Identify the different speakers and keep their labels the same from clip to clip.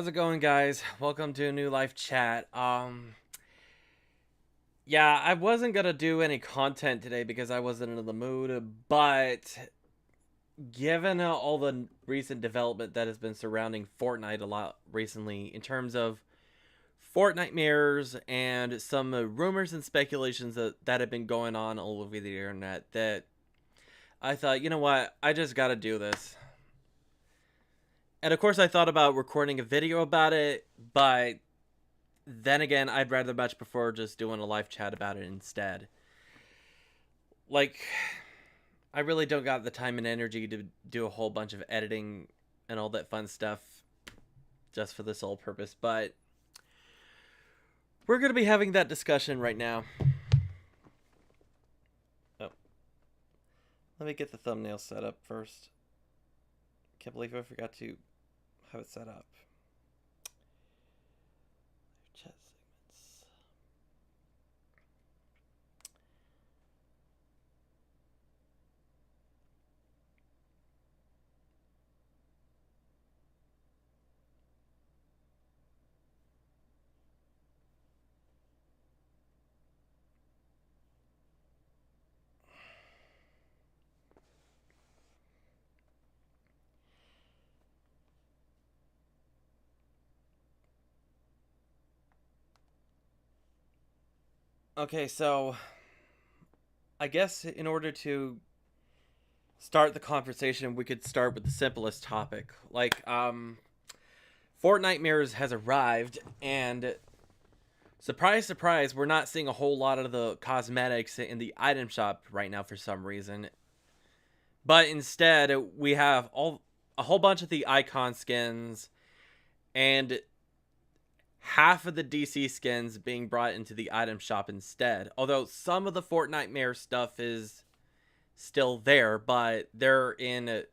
Speaker 1: How's it going, guys? Welcome to a new live chat. Yeah, I wasn't gonna do any content today because I wasn't in the mood, but given all the recent development that has been surrounding Fortnite a lot recently, in terms of Fortnitemares and some rumors and speculations that have been going on all over the internet, that I thought, you know what, I just gotta do this. And of course, I thought about recording a video about it, but then again, I'd rather much prefer just doing a live chat about it instead. Like, I really don't got the time and energy to do a whole bunch of editing and all that fun stuff just for the sole purpose, but we're going to be having that discussion right now. Oh, let me get the thumbnail set up first. Can't believe I forgot to have it set up. Chat segments. Okay, so I guess in order to start the conversation, we could start with the simplest topic. Fortnitemares has arrived, and surprise, surprise, we're not seeing a whole lot of the cosmetics in the item shop right now for some reason. But instead, we have a whole bunch of the icon skins and half of the DC skins being brought into the item shop instead. Although some of the Fortnitemares stuff is still there, but they're in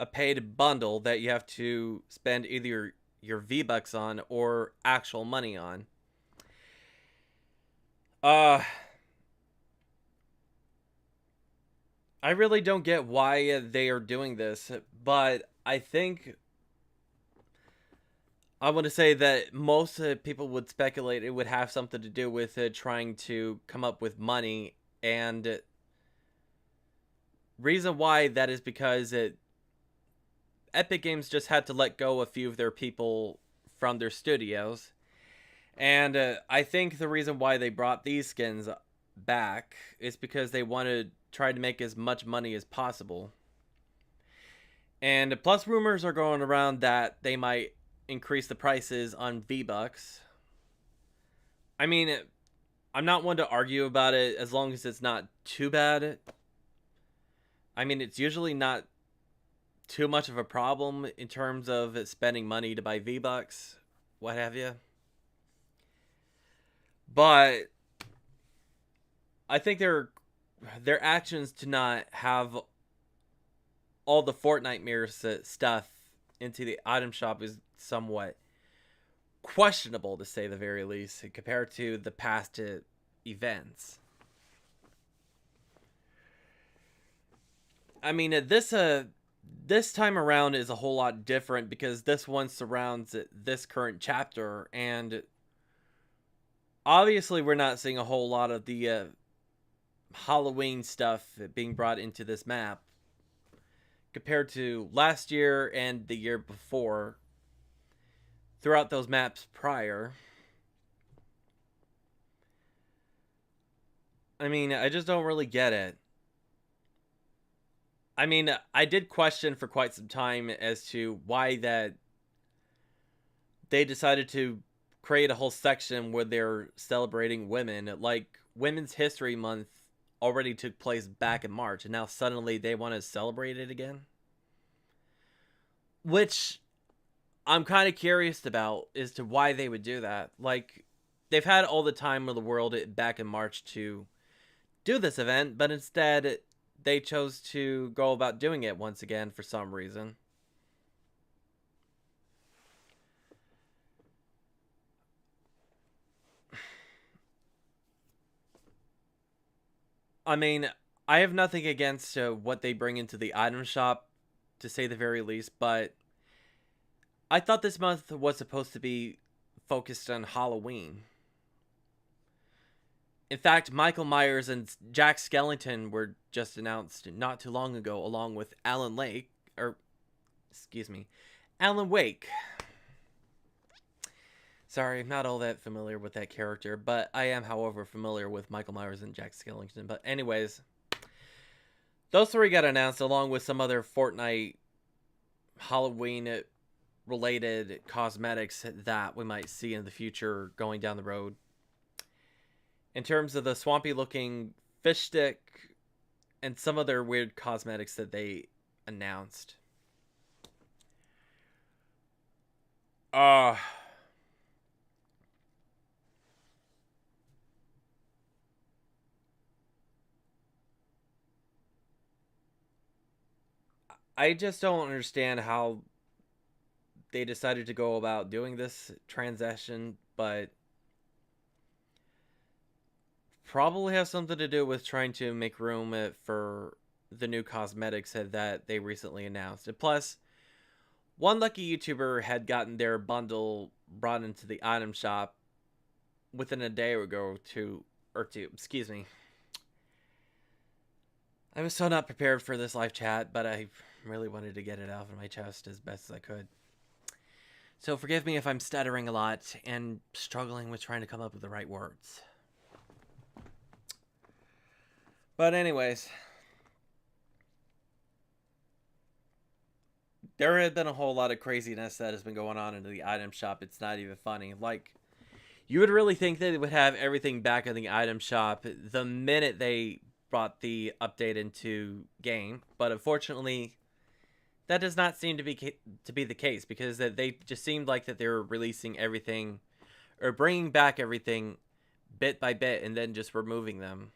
Speaker 1: a paid bundle that you have to spend either your V-Bucks on or actual money on. I really don't get why they are doing this, but I think I want to say that most people would speculate it would have something to do with trying to come up with money, and reason why that is because Epic Games just had to let go a few of their people from their studios. And I think the reason why they brought these skins back is because they want to try to make as much money as possible. And plus, rumors are going around that they might increase the prices on V-Bucks. I mean, I'm not one to argue about it as long as it's not too bad. I mean, it's usually not too much of a problem in terms of spending money to buy V-Bucks, what have you. But I think their actions to not have all the Fortnitemares stuff into the item shop is somewhat questionable, to say the very least, compared to the past events. I mean, this time around is a whole lot different because this one surrounds this current chapter, and obviously we're not seeing a whole lot of the Halloween stuff being brought into this map compared to last year and the year before throughout those maps prior. I mean, I just don't really get it. I mean, I did question for quite some time as to why that they decided to create a whole section where they're celebrating women. Like, Women's History Month already took place back in March, and now suddenly they want to celebrate it again. Which I'm kind of curious about as to why they would do that. Like, they've had all the time in the world back in March to do this event, but instead they chose to go about doing it once again for some reason. I mean, I have nothing against what they bring into the item shop, to say the very least, but I thought this month was supposed to be focused on Halloween. In fact, Michael Myers and Jack Skellington were just announced not too long ago, along with Alan Wake. Sorry, I'm not all that familiar with that character, but I am, however, familiar with Michael Myers and Jack Skellington. But anyways, those three got announced along with some other Fortnite Halloween related cosmetics that we might see in the future going down the road. In terms of the swampy looking fish stick and some other weird cosmetics that they announced. I just don't understand how they decided to go about doing this transaction, but probably has something to do with trying to make room for the new cosmetics that they recently announced. And plus, one lucky YouTuber had gotten their bundle brought into the item shop within a day or two. Excuse me. I was so not prepared for this live chat, but I really wanted to get it out of my chest as best as I could. So forgive me if I'm stuttering a lot and struggling with trying to come up with the right words. But anyways, there had been a whole lot of craziness that has been going on into the item shop. It's not even funny. Like, you would really think that they would have everything back in the item shop the minute they brought the update into game, but unfortunately, that does not seem to be the case, because they just seemed like that they were releasing everything or bringing back everything bit by bit and then just removing them.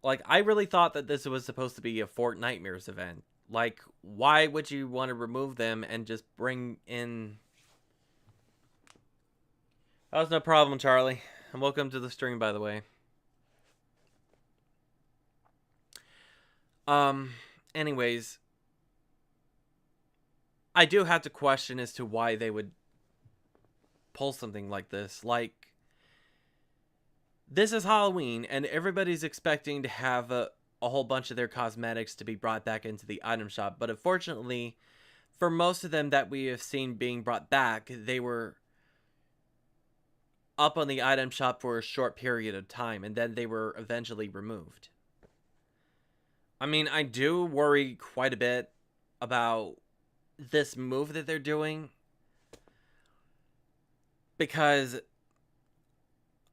Speaker 1: Like, I really thought that this was supposed to be a Fortnitemares event. Like, why would you want to remove them and just bring in... That was no problem, Charlie. And welcome to the stream, by the way. Anyways, I do have to question as to why they would pull something like this. Like, this is Halloween, and everybody's expecting to have a whole bunch of their cosmetics to be brought back into the item shop. But unfortunately, for most of them that we have seen being brought back, they were up on the item shop for a short period of time, and then they were eventually removed. I mean, I do worry quite a bit about this move that they're doing, because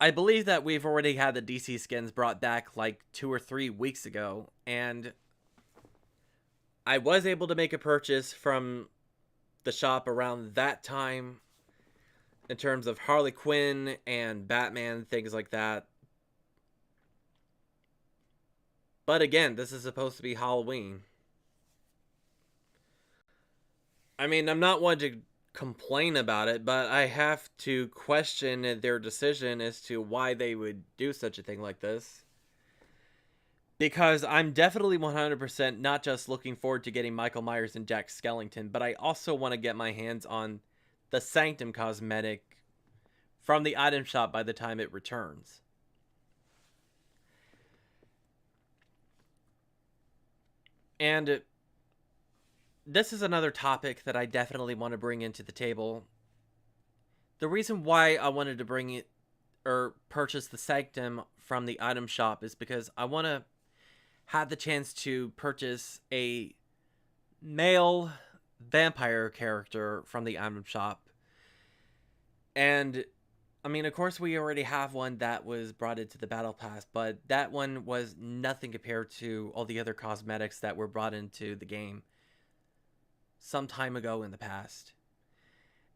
Speaker 1: I believe that we've already had the DC skins brought back like 2 or 3 weeks ago, and I was able to make a purchase from the shop around that time in terms of Harley Quinn and Batman, things like that. But again, this is supposed to be Halloween. I mean, I'm not one to complain about it, but I have to question their decision as to why they would do such a thing like this. Because I'm definitely 100% not just looking forward to getting Michael Myers and Jack Skellington, but I also want to get my hands on the Sanctum cosmetic from the item shop by the time it returns. And this is another topic that I definitely want to bring into the table. The reason why I wanted to bring it or purchase the Sanctum from the item shop is because I want to have the chance to purchase a male vampire character from the item shop. And I mean, of course, we already have one that was brought into the battle pass, but that one was nothing compared to all the other cosmetics that were brought into the game some time ago in the past.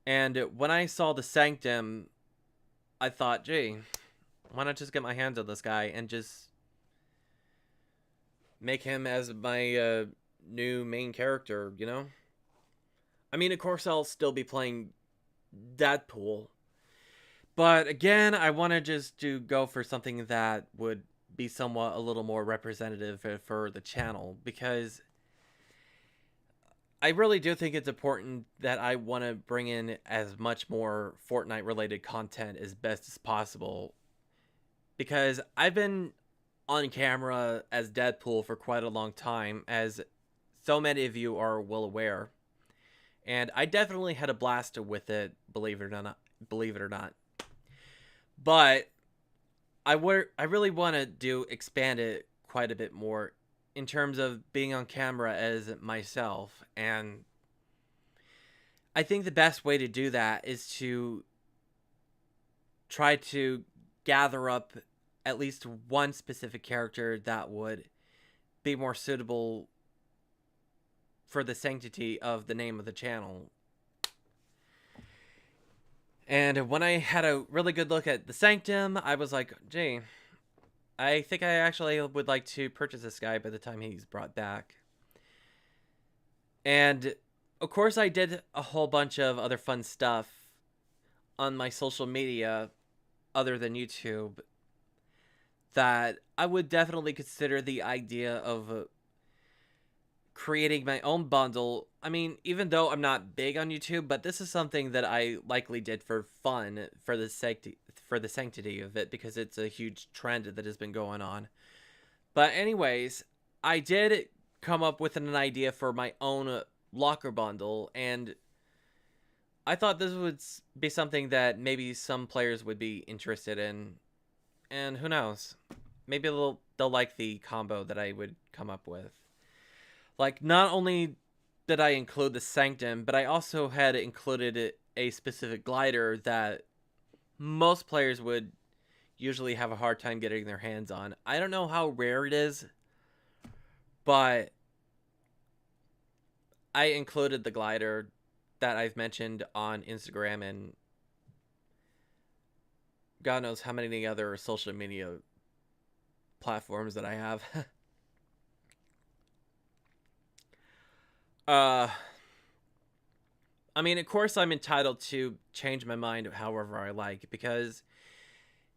Speaker 1: And when I saw the Sanctum, I thought, gee, why not just get my hands on this guy and just make him as my new main character, you know? I mean, of course, I'll still be playing Deadpool. But again, I wanted just to go for something that would be somewhat a little more representative for the channel, because I really do think it's important that I want to bring in as much more Fortnite related content as best as possible, because I've been on camera as Deadpool for quite a long time, as so many of you are well aware, and I definitely had a blast with it, believe it or not. Believe it or not, but I really want to do expand it quite a bit more in terms of being on camera as myself. And I think the best way to do that is to try to gather up at least one specific character that would be more suitable for the sanctity of the name of the channel. And when I had a really good look at the Sanctum, I was like, gee, I think I actually would like to purchase this guy by the time he's brought back. And of course, I did a whole bunch of other fun stuff on my social media other than YouTube that I would definitely consider the idea of creating my own bundle. I mean, even though I'm not big on YouTube, but this is something that I likely did for fun, for the sanctity of it, because it's a huge trend that has been going on. But anyways, I did come up with an idea for my own locker bundle, and I thought this would be something that maybe some players would be interested in, and who knows, maybe they'll like the combo that I would come up with. Like, not only did I include the Sanctum, but I also had included a specific glider that most players would usually have a hard time getting their hands on. I don't know how rare it is, but I included the glider that I've mentioned on Instagram and God knows how many other social media platforms that I have. uh I mean, of course I'm entitled to change my mind however I like, because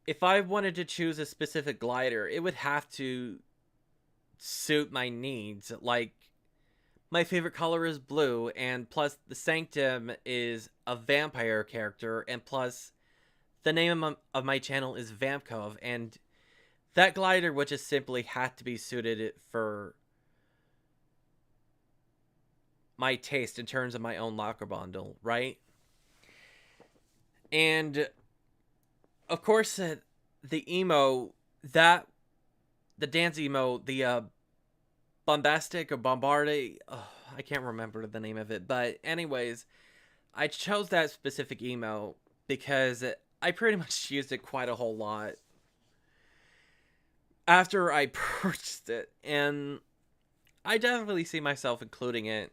Speaker 1: if I wanted to choose a specific glider, it would have to suit my needs. Like, my favorite color is blue, and plus the Sanctum is a vampire character, and plus the name of my channel is Vampcove, and that glider would just simply have to be suited for my taste in terms of my own locker bundle, right? And of course, the emo, that the dance emo, the bombastic or bombarde, I can't remember the name of it, but anyways, I chose that specific emo because I pretty much used it quite a whole lot after I purchased it, and I definitely see myself including it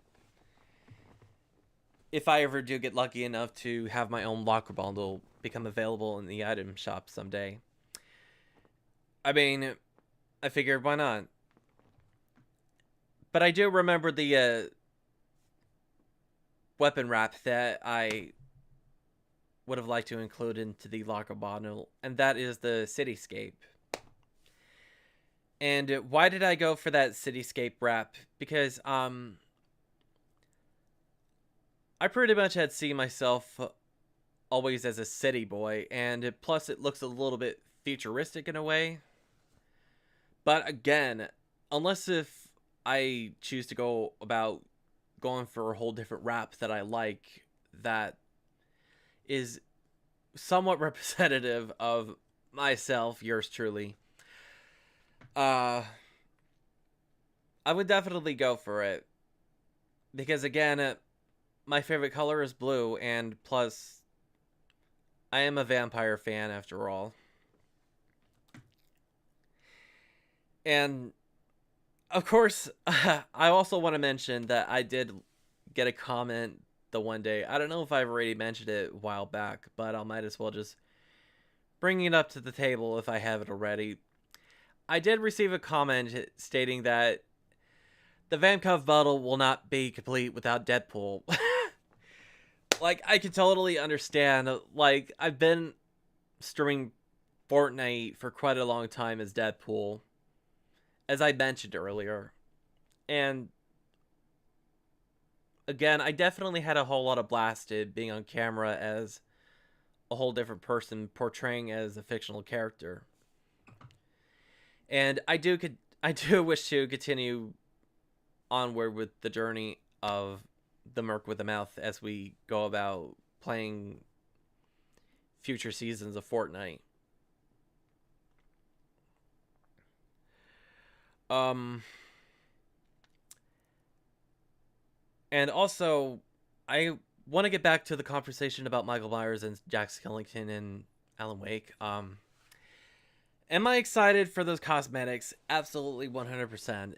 Speaker 1: if I ever do get lucky enough to have my own locker bundle become available in the item shop someday. I mean, I figured why not? But I do remember the weapon wrap that I would have liked to include into the locker bundle, and that is the cityscape. And why did I go for that cityscape wrap? Because I pretty much had seen myself always as a city boy, and plus it looks a little bit futuristic in a way. But again, unless if I choose to go about going for a whole different wrap that I like, that is somewhat representative of myself, yours truly, I would definitely go for it. Because again, my favorite color is blue, and plus, I am a vampire fan after all. And of course, I also want to mention that I did get a comment the one day. I don't know if I've already mentioned it a while back, but I might as well just bring it up to the table if I haven't already. I did receive a comment stating that the Vampcove bundle will not be complete without Deadpool. Like, I can totally understand. Like, I've been streaming Fortnite for quite a long time as Deadpool, as I mentioned earlier. And again, I definitely had a whole lot of blasted being on camera as a whole different person portraying as a fictional character. And I do wish to continue onward with the journey of the Merc with the Mouth as we go about playing future seasons of Fortnite. Um and also I want to get back to the conversation about Michael Myers and Jack Skellington and Alan Wake. Am I excited for those cosmetics? Absolutely 100%.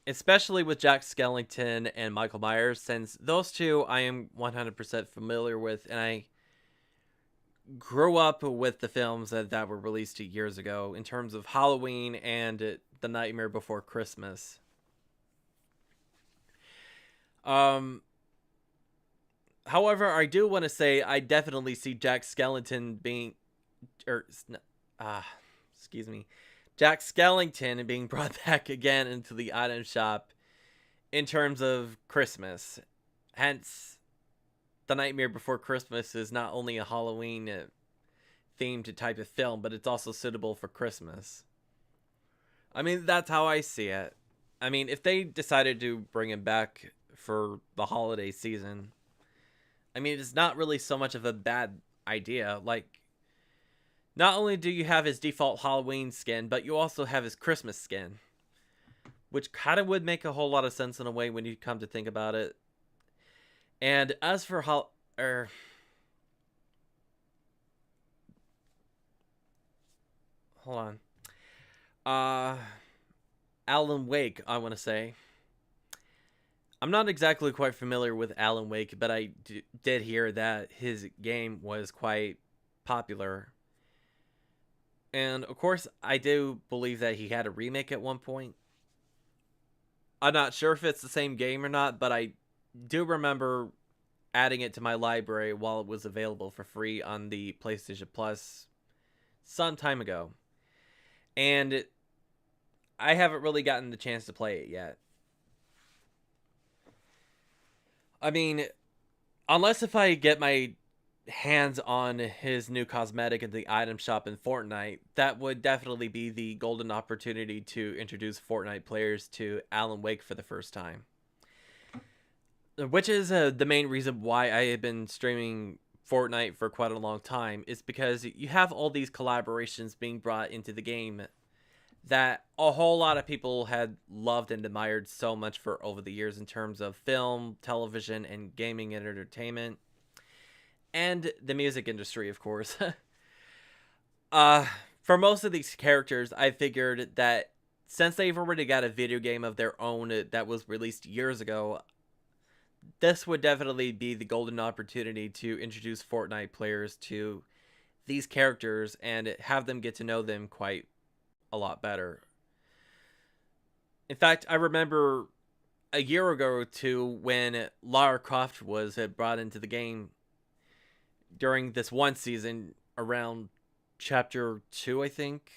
Speaker 1: Especially with Jack Skellington and Michael Myers, since those two I am 100% familiar with, and I grew up with the films that were released years ago in terms of Halloween and The Nightmare Before Christmas. Um, However, I do want to say I definitely see Jack Skellington being, or excuse me, Jack Skellington being brought back again into the item shop in terms of Christmas. Hence, The Nightmare Before Christmas is not only a Halloween themed type of film, but it's also suitable for Christmas. I mean, that's how I see it. I mean, if they decided to bring him back for the holiday season, I mean, it's not really so much of a bad idea. Like, not only do you have his default Halloween skin, but you also have his Christmas skin, which kind of would make a whole lot of sense in a way when you come to think about it. And as for hold on, uh, Alan Wake, I want to say. I'm not exactly quite familiar with Alan Wake, but I did hear that his game was quite popular. And of course, I do believe that he had a remake at one point. I'm not sure if it's the same game or not, but I do remember adding it to my library while it was available for free on the PlayStation Plus some time ago. And I haven't really gotten the chance to play it yet. I mean, unless if I get my hands on his new cosmetic in the item shop in Fortnite, that would definitely be the golden opportunity to introduce Fortnite players to Alan Wake for the first time. Which is the main reason why I have been streaming Fortnite for quite a long time, is because you have all these collaborations being brought into the game that a whole lot of people had loved and admired so much for over the years in terms of film, television, and gaming and entertainment. And the music industry, of course. For most of these characters, I figured that since they've already got a video game of their own that was released years ago, this would definitely be the golden opportunity to introduce Fortnite players to these characters and have them get to know them quite a lot better. In fact, I remember a year ago or two when Lara Croft was brought into the game during this one season around chapter 2, I think.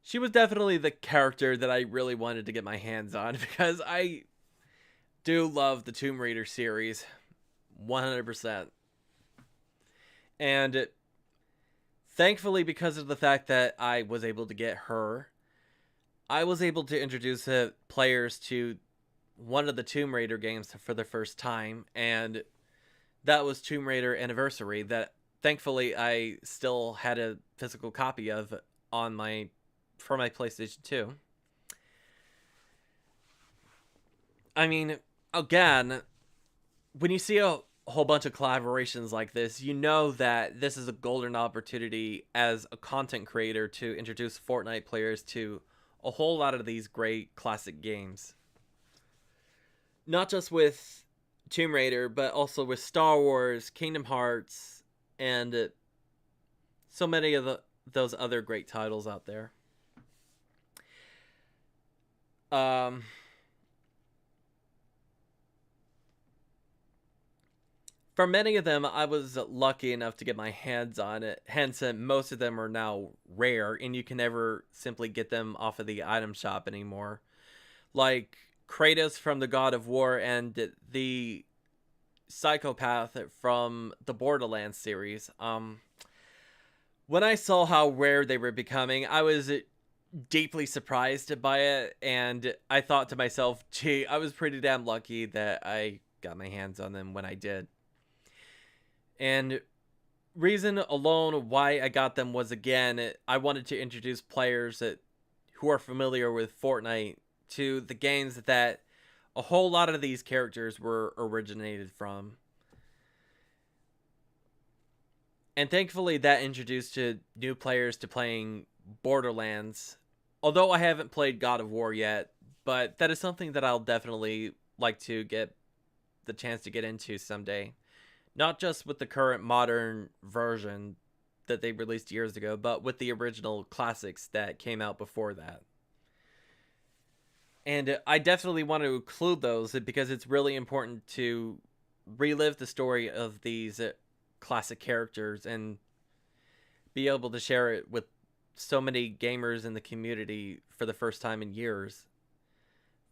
Speaker 1: She was definitely the character that I really wanted to get my hands on because I do love the Tomb Raider series 100%. And thankfully, because of the fact that I was able to get her, I was able to introduce players to one of the Tomb Raider games for the first time, and that was Tomb Raider Anniversary, that thankfully I still had a physical copy of for my PlayStation 2. I mean, again, when you see a whole bunch of collaborations like this, you know that this is a golden opportunity as a content creator to introduce Fortnite players to a whole lot of these great classic games. Not just with Tomb Raider, but also with Star Wars, Kingdom Hearts, and so many of those other great titles out there. For many of them, I was lucky enough to get my hands on it. Hence, most of them are now rare, and you can never simply get them off of the item shop anymore. Like Kratos from the God of War and the psychopath from the Borderlands series. When I saw how rare they were becoming, I was deeply surprised by it, and I thought to myself, gee, I was pretty damn lucky that I got my hands on them when I did. And reason alone why I got them was, again, I wanted to introduce players who are familiar with Fortnite to the games that a whole lot of these characters were originated from. And thankfully that introduced to new players to playing Borderlands. Although I haven't played God of War yet, but that is something that I'll definitely like to get the chance to get into someday. Not just with the current modern version that they released years ago, but with the original classics that came out before that. And I definitely want to include those because it's really important to relive the story of these classic characters and be able to share it with so many gamers in the community for the first time in years.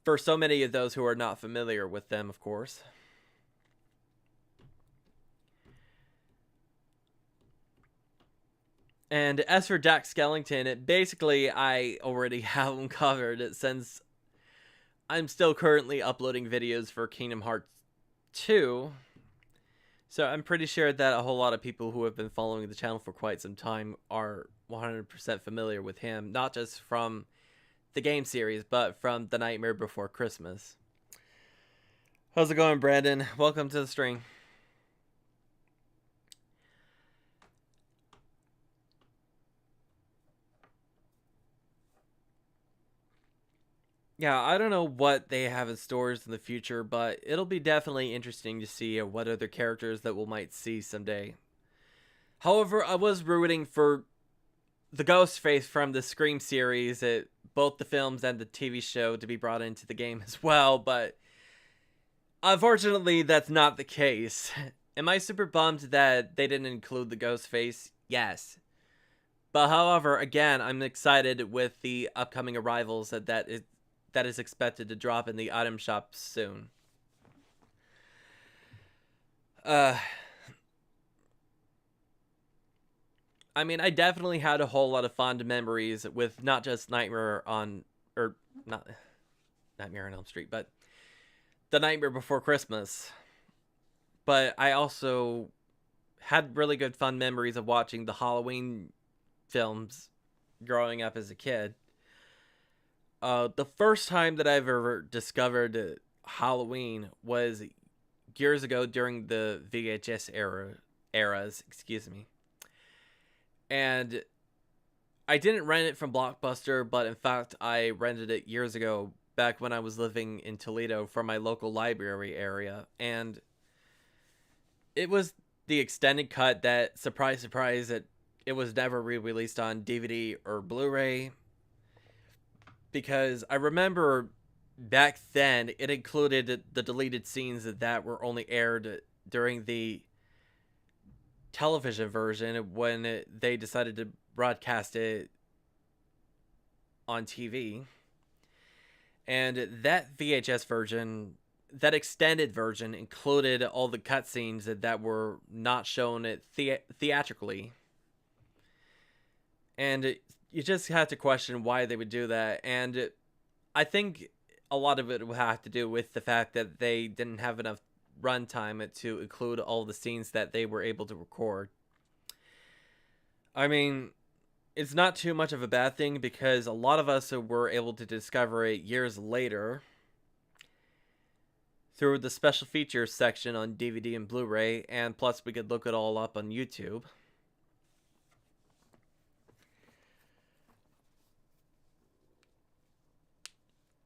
Speaker 1: For so many of those who are not familiar with them, of course. And as for Jack Skellington, basically I already have him covered since I'm still currently uploading videos for Kingdom Hearts 2. So I'm pretty sure that a whole lot of people who have been following the channel for quite some time are 100% familiar with him. Not just from the game series, but from The Nightmare Before Christmas. How's it going, Brandon? Welcome to the stream. Yeah, I don't know what they have in stores in the future, but it'll be definitely interesting to see what other characters that we might see someday. However, I was rooting for the Ghostface from the Scream series, both the films and the TV show, to be brought into the game as well, but unfortunately, that's not the case. Am I super bummed that they didn't include the Ghostface? Yes. But however, again, I'm excited with the upcoming arrivals that is expected to drop in the item shop soon. I mean, I definitely had a whole lot of fond memories with not just Nightmare on Elm Street, but The Nightmare Before Christmas. But I also had really good fun memories of watching the Halloween films growing up as a kid. The first time that I've ever discovered Halloween was years ago during the VHS eras, excuse me. And I didn't rent it from Blockbuster, but in fact I rented it years ago back when I was living in Toledo from my local library area, and it was the extended cut that, surprise surprise, it was never re-released on DVD or Blu-ray. Because I remember back then it included the deleted scenes that were only aired during the television version when they decided to broadcast it on TV. And that VHS version, that extended version, included all the cutscenes that were not shown theatrically. And you just have to question why they would do that. And I think a lot of it will have to do with the fact that they didn't have enough runtime to include all the scenes that they were able to record. I mean, it's not too much of a bad thing because a lot of us were able to discover it years later through the special features section on DVD and Blu-ray, and plus we could look it all up on YouTube.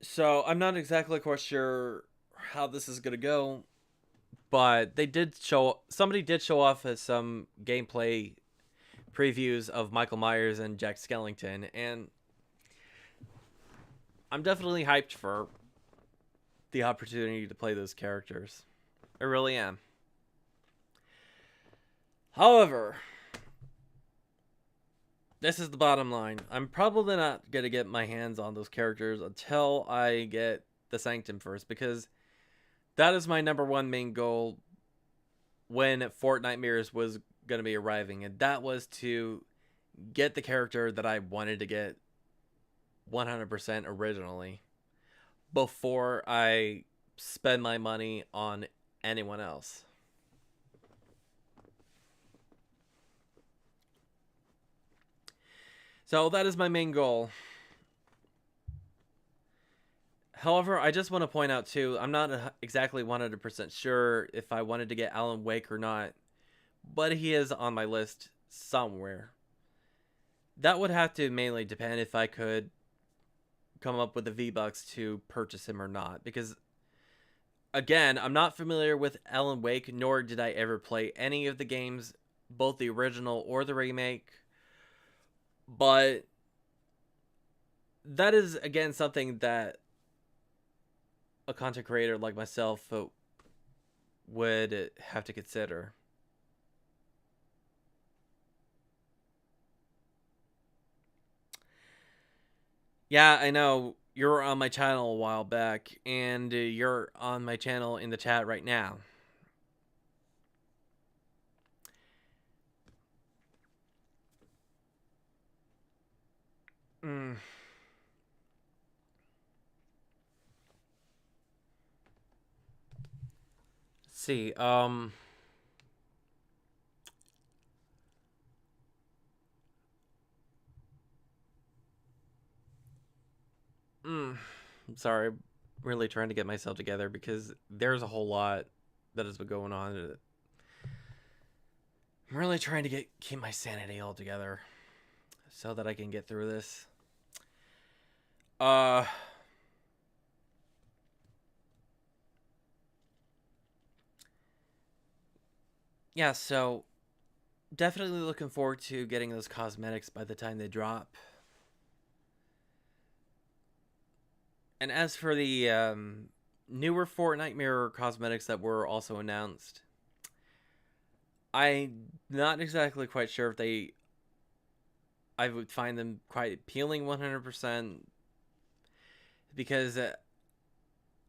Speaker 1: So I'm not exactly quite sure how this is gonna go, but somebody did show off some gameplay previews of Michael Myers and Jack Skellington, and I'm definitely hyped for the opportunity to play those characters. I really am. However, this is the bottom line. I'm probably not going to get my hands on those characters until I get the Sanctum first, because that is my number one main goal when Fortnitemares was going to be arriving, and that was to get the character that I wanted to get 100% originally before I spend my money on anyone else. So that is my main goal. However, I just want to point out too, I'm not exactly 100% sure if I wanted to get Alan Wake or not, but he is on my list somewhere. That would have to mainly depend if I could come up with the V-Bucks to purchase him or not, because again, I'm not familiar with Alan Wake, nor did I ever play any of the games, both the original or the remake, but that is again something that a content creator like myself would have to consider. Yeah, I know you're on my channel a while back, and you're on my channel in the chat right now. Mm. Let's see. I'm sorry. I'm really trying to get myself together because there's a whole lot that has been going on. I'm really trying to keep my sanity all together so that I can get through this. Uh yeah, so definitely looking forward to getting those cosmetics by the time they drop. And as for the newer Fortnite cosmetics that were also announced, I'm not exactly quite sure if I would find them quite appealing 100%, because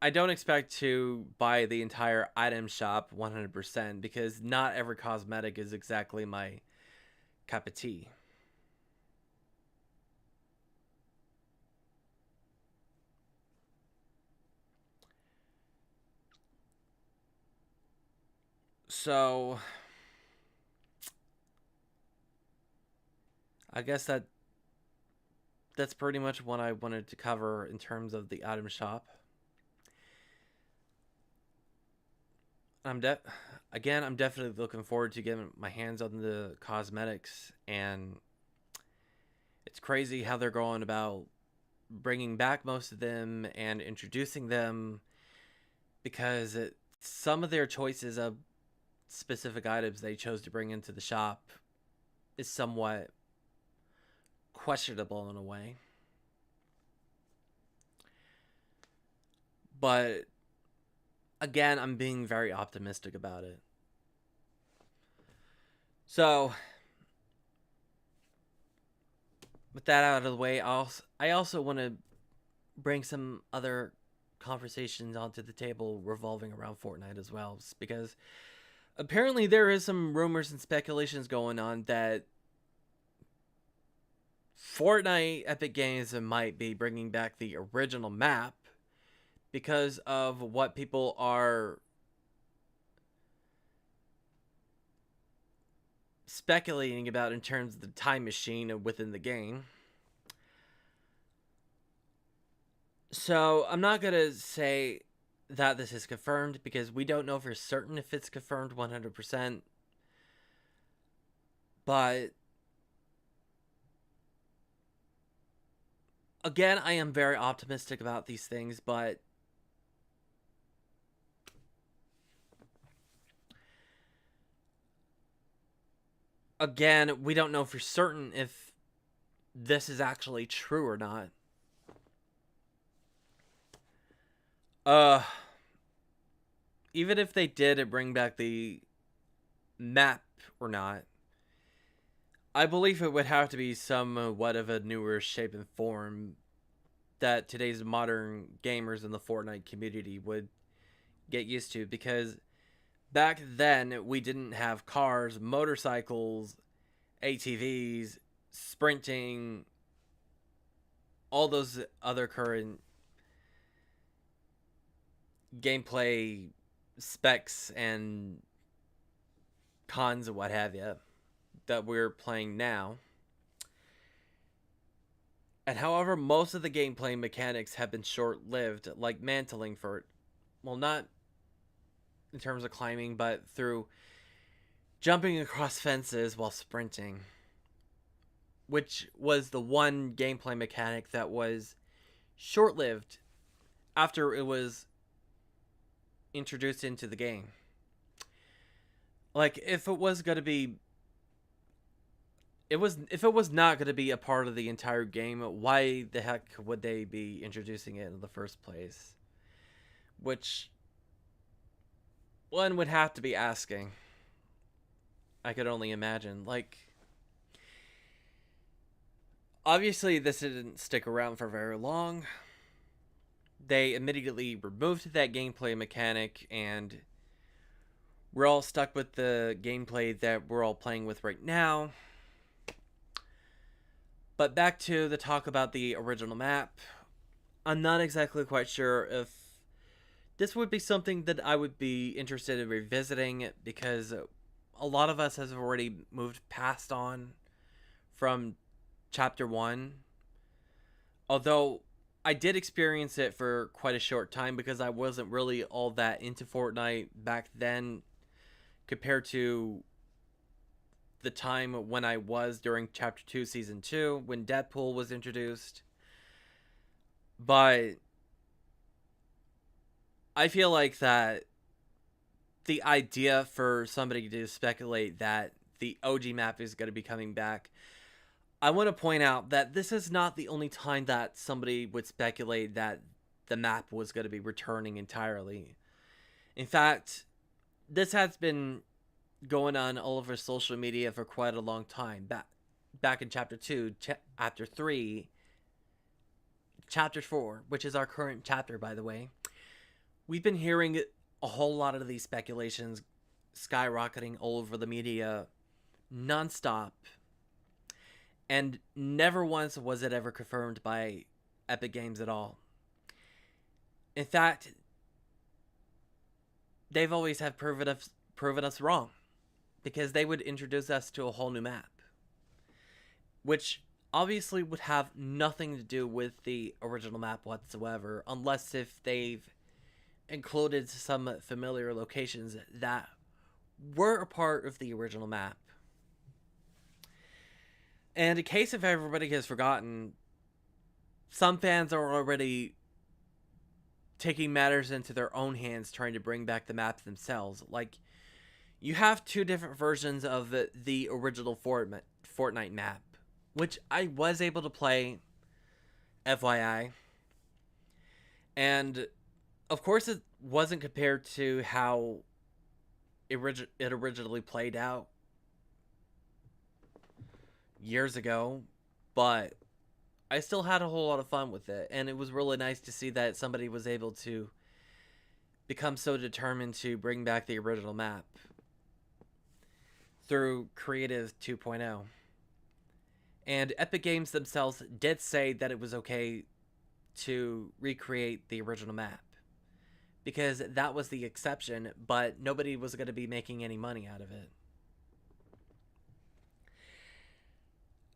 Speaker 1: I don't expect to buy the entire item shop 100%, because not every cosmetic is exactly my cup of tea. So I guess that's pretty much what I wanted to cover in terms of the item shop. I'm definitely looking forward to getting my hands on the cosmetics, and it's crazy how they're going about bringing back most of them and introducing them, because some of their choices of specific items they chose to bring into the shop is somewhat questionable in a way. But again, I'm being very optimistic about it. So, with that out of the way, I also want to bring some other conversations onto the table revolving around Fortnite as well, because apparently there is some rumors and speculations going on that Fortnite Epic Games might be bringing back the original map because of what people are speculating about in terms of the time machine within the game. So I'm not going to say that this is confirmed, because we don't know for certain if it's confirmed 100%. But again, I am very optimistic about these things, but again, we don't know for certain if this is actually true or not. Even if they did bring back the map or not, I believe it would have to be somewhat of a newer shape and form, that today's modern gamers in the Fortnite community would get used to, because back then we didn't have cars, motorcycles, ATVs, sprinting, all those other current gameplay specs and cons and what have you that we're playing now. And however, most of the gameplay mechanics have been short-lived, like mantling for, well, not in terms of climbing, but through jumping across fences while sprinting, which was the one gameplay mechanic that was short-lived after it was introduced into the game. Like, if it was not going to be a part of the entire game, why the heck would they be introducing it in the first place? Which one would have to be asking. I could only imagine. Like, obviously this didn't stick around for very long. They immediately removed that gameplay mechanic, and we're all stuck with the gameplay that we're all playing with right now. But back to the talk about the original map. I'm not exactly quite sure if this would be something that I would be interested in revisiting, because a lot of us have already moved past on from Chapter 1. Although I did experience it for quite a short time, because I wasn't really all that into Fortnite back then compared to the time when I was during Chapter 2 Season 2 when Deadpool was introduced. But I feel like that the idea for somebody to speculate that the OG map is going to be coming back, I want to point out that this is not the only time that somebody would speculate that the map was going to be returning entirely. In fact, this has been going on all over social media for quite a long time. Back in Chapter 2, Chapter 3, Chapter 4, which is our current chapter, by the way, we've been hearing a whole lot of these speculations skyrocketing all over the media nonstop. And never once was it ever confirmed by Epic Games at all. In fact, they've always have proven us wrong, because they would introduce us to a whole new map, which obviously would have nothing to do with the original map whatsoever, unless if they've included some familiar locations that were a part of the original map. And in case if everybody has forgotten, some fans are already taking matters into their own hands, trying to bring back the map themselves. Like, you have two different versions of the original Fortnite map, which I was able to play, FYI. And, of course, it wasn't compared to how it originally played out years ago, but I still had a whole lot of fun with it, and it was really nice to see that somebody was able to become so determined to bring back the original map through Creative 2.0. And Epic Games themselves did say that it was okay to recreate the original map, because that was the exception, but nobody was going to be making any money out of it.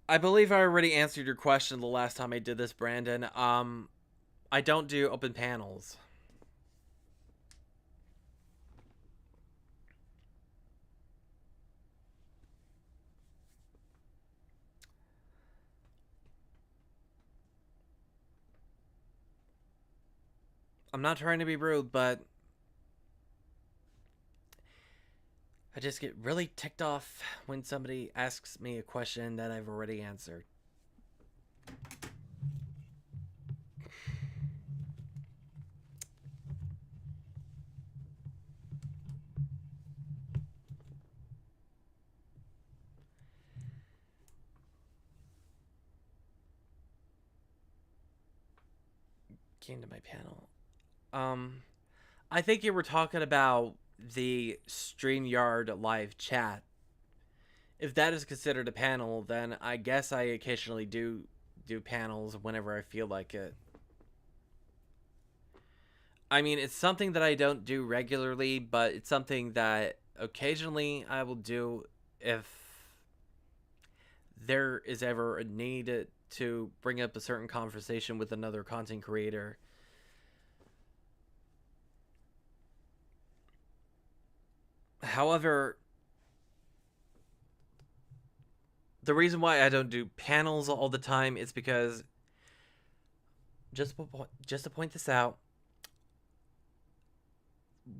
Speaker 1: I believe I already answered your question the last time I did this, Brandon. I don't do open panels. I'm not trying to be rude, but I just get really ticked off when somebody asks me a question that I've already answered. came to my panel. Um, I think you were talking about the StreamYard live chat. If that is considered a panel, then I guess I occasionally do panels whenever I feel like it. I mean, it's something that I don't do regularly, but it's something that occasionally I will do if there is ever a need to bring up a certain conversation with another content creator. However, the reason why I don't do panels all the time is because just to point this out,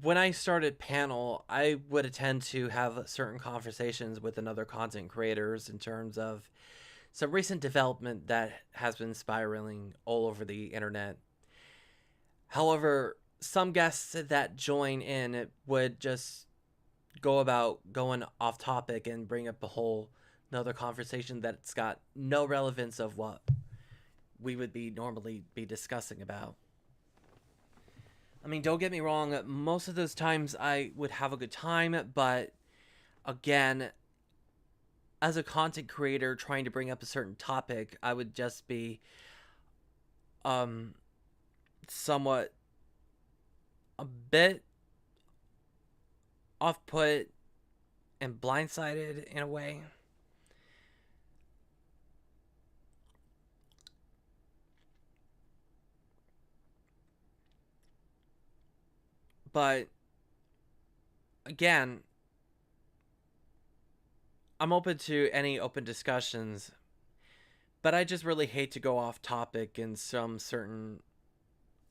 Speaker 1: when I started panel, I would attend to have certain conversations with another content creators in terms of some recent development that has been spiraling all over the internet. However, some guests that join in would just go about going off topic and bring up a whole another conversation that's got no relevance of what we would be normally be discussing about. I mean, don't get me wrong, most of those times I would have a good time, but again, as a content creator trying to bring up a certain topic, I would just be um somewhat a bit off put and blindsided in a way. But again, I'm open to any open discussions, but I just really hate to go off topic in some certain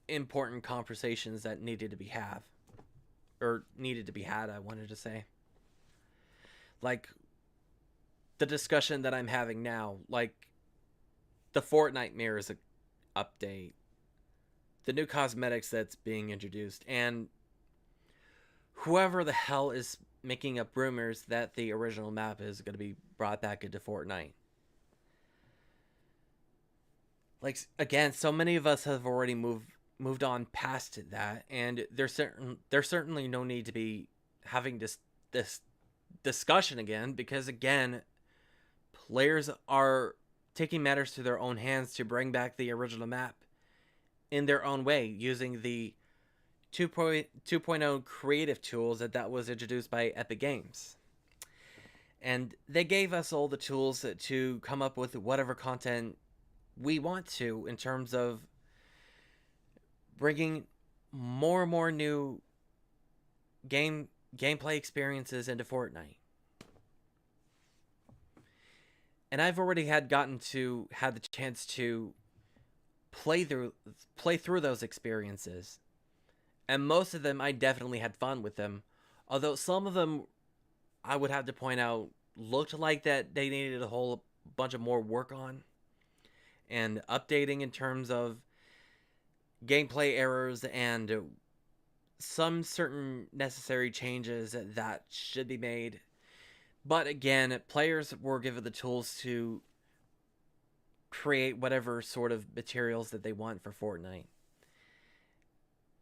Speaker 1: important conversations that needed to be had, I wanted to say. Like the discussion that I'm having now, like the Fortnitemares update, the new cosmetics that's being introduced, and whoever the hell is making up rumors that the original map is going to be brought back into Fortnite. Like again, so many of us have already moved on past that, and there's certainly no need to be having this discussion again, because again, players are taking matters to their own hands to bring back the original map in their own way using the 2.0 creative tools that was introduced by Epic Games. And they gave us all the tools to come up with whatever content we want to in terms of bringing more and more new gameplay experiences into Fortnite. And I've already had the chance to play through those experiences. And most of them I definitely had fun with them. Although some of them I would have to point out looked like that they needed a whole bunch of more work on and updating in terms of gameplay errors and some certain necessary changes that should be made. But again, players were given the tools to create whatever sort of materials that they want for Fortnite.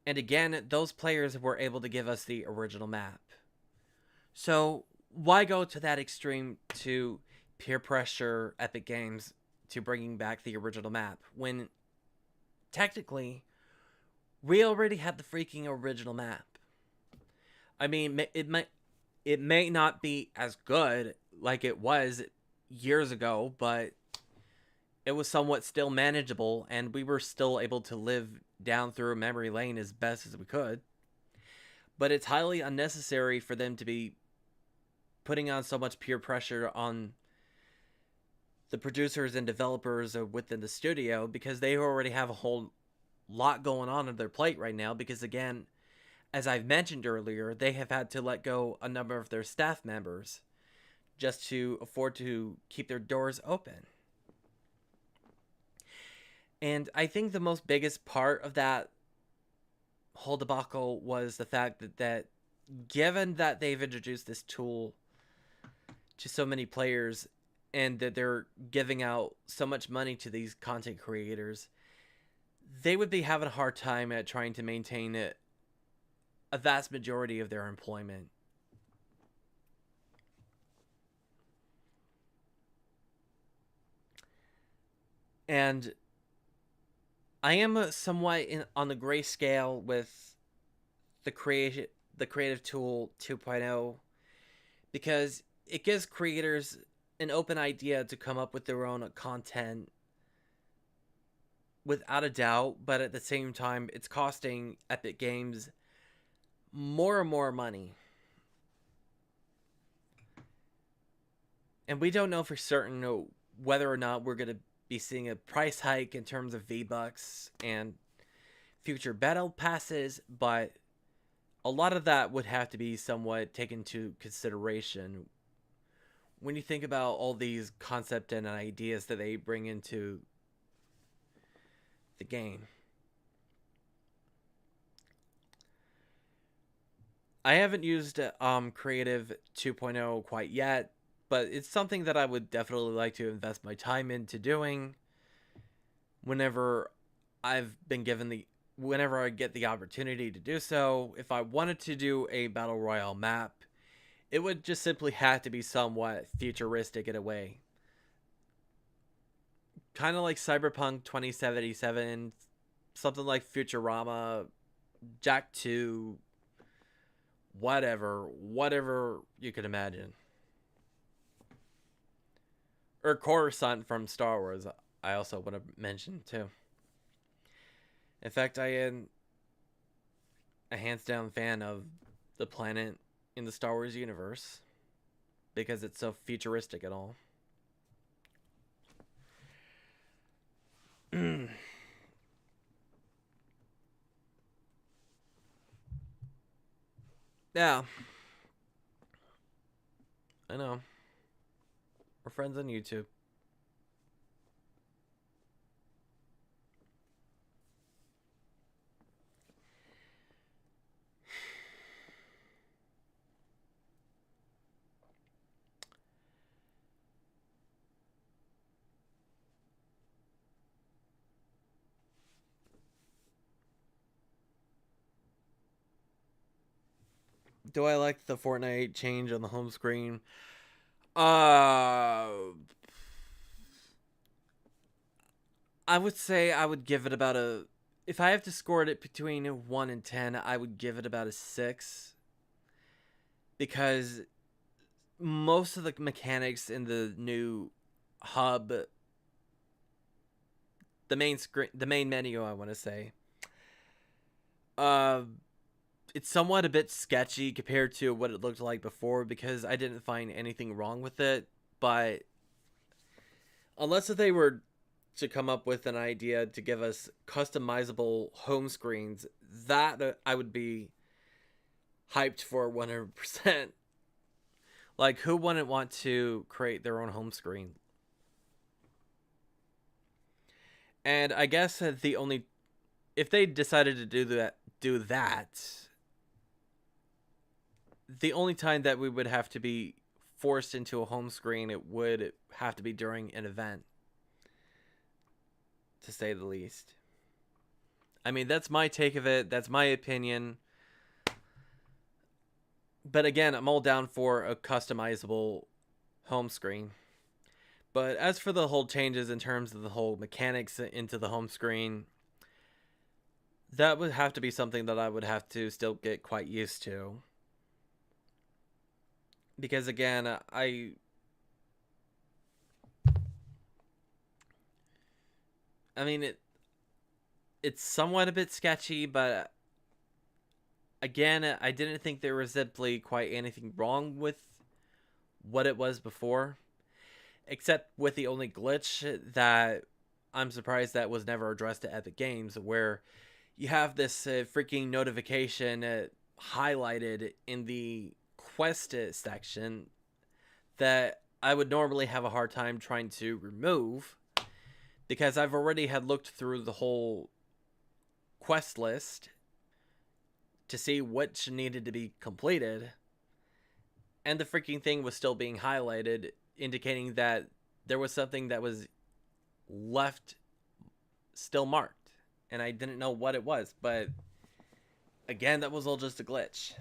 Speaker 1: And again, those players were able to give us the original map. So why go to that extreme to peer pressure Epic Games to bringing back the original map when technically we already had the freaking original map? I mean, it may not be as good like it was years ago, but it was somewhat still manageable, and we were still able to live down through memory lane as best as we could. But it's highly unnecessary for them to be putting on so much peer pressure on the producers and developers within the studio, because they already have a whole lot going on their plate right now, because again, as I've mentioned earlier, they have had to let go a number of their staff members just to afford to keep their doors open. And I think the most biggest part of that whole debacle was the fact that given that they've introduced this tool to so many players and that they're giving out so much money to these content creators, they would be having a hard time at trying to maintain a vast majority of their employment. And I am somewhat on the gray scale with the creative tool 2.0 because it gives creators an open idea to come up with their own content without a doubt, but at the same time it's costing Epic Games more and more money. And we don't know for certain whether or not we're going to be seeing a price hike in terms of V-Bucks and future battle passes, but a lot of that would have to be somewhat taken into consideration when you think about all these concepts and ideas that they bring into the game. I haven't used Creative 2.0 quite yet, but it's something that I would definitely like to invest my time into doing whenever whenever I get the opportunity to do so. If I wanted to do a battle royale map, it would just simply have to be somewhat futuristic in a way. Kind of like Cyberpunk 2077, something like Futurama, Jack 2, whatever you could imagine. Or Coruscant from Star Wars, I also want to mention too. In fact, I am a hands down fan of the planet in the Star Wars universe because it's so futuristic and all. Yeah, I know. We're friends on YouTube. Do I like the Fortnite change on the home screen? Uh, I would say I would give it about a. If I have to score it between 1 and 10, I would give it about a 6. Because most of the mechanics in the new hub, the main menu, I want to say, uh, it's somewhat a bit sketchy compared to what it looked like before because I didn't find anything wrong with it. But unless they were to come up with an idea to give us customizable home screens, that I would be hyped for 100%. Like, who wouldn't want to create their own home screen? And I guess the only, if they decided to do that, the only time that we would have to be forced into a home screen, it would have to be during an event, to say the least. I mean, that's my take of it. That's my opinion. But again, I'm all down for a customizable home screen. But as for the whole changes in terms of the whole mechanics into the home screen, that would have to be something that I would have to still get quite used to. Because again, I mean it's somewhat a bit sketchy, but again, I didn't think there was simply quite anything wrong with what it was before, except with the only glitch that I'm surprised that was never addressed to Epic Games, where you have this freaking notification highlighted in the quest section that I would normally have a hard time trying to remove because I've already had looked through the whole quest list to see which needed to be completed, and the freaking thing was still being highlighted, indicating that there was something that was left still marked. and I didn't know what it was. But again, that was all just a glitch.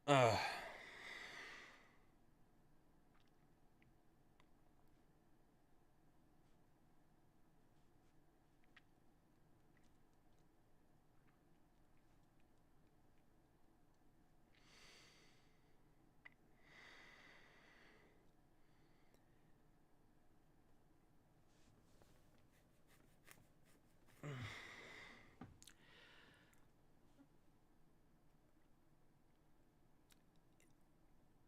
Speaker 1: Ugh.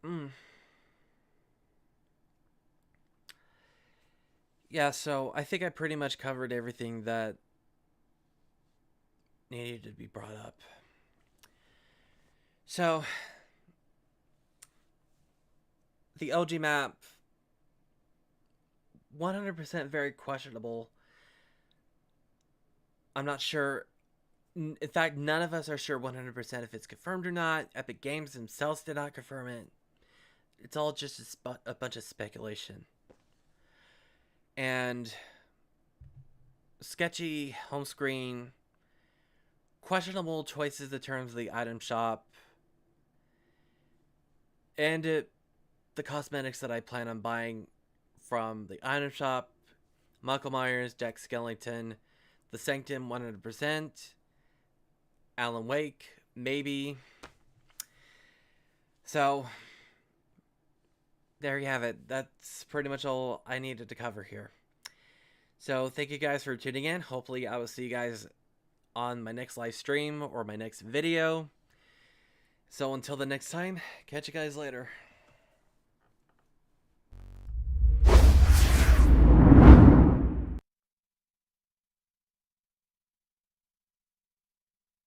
Speaker 1: Mm. Yeah, so I think I pretty much covered everything that needed to be brought up. So, the OG map, 100% very questionable. I'm not sure. In fact, none of us are sure 100% if it's confirmed or not. Epic Games themselves did not confirm it. It's all just a bunch of speculation. And sketchy home screen, questionable choices in terms of the item shop, and the cosmetics that I plan on buying from the item shop, Michael Myers, Jack Skellington, The Sanctum 100%, Alan Wake, maybe. So, there you have it. That's pretty much all I needed to cover here. So, thank you guys for tuning in. Hopefully, I will see you guys on my next live stream or my next video. So, until the next time, catch you guys later.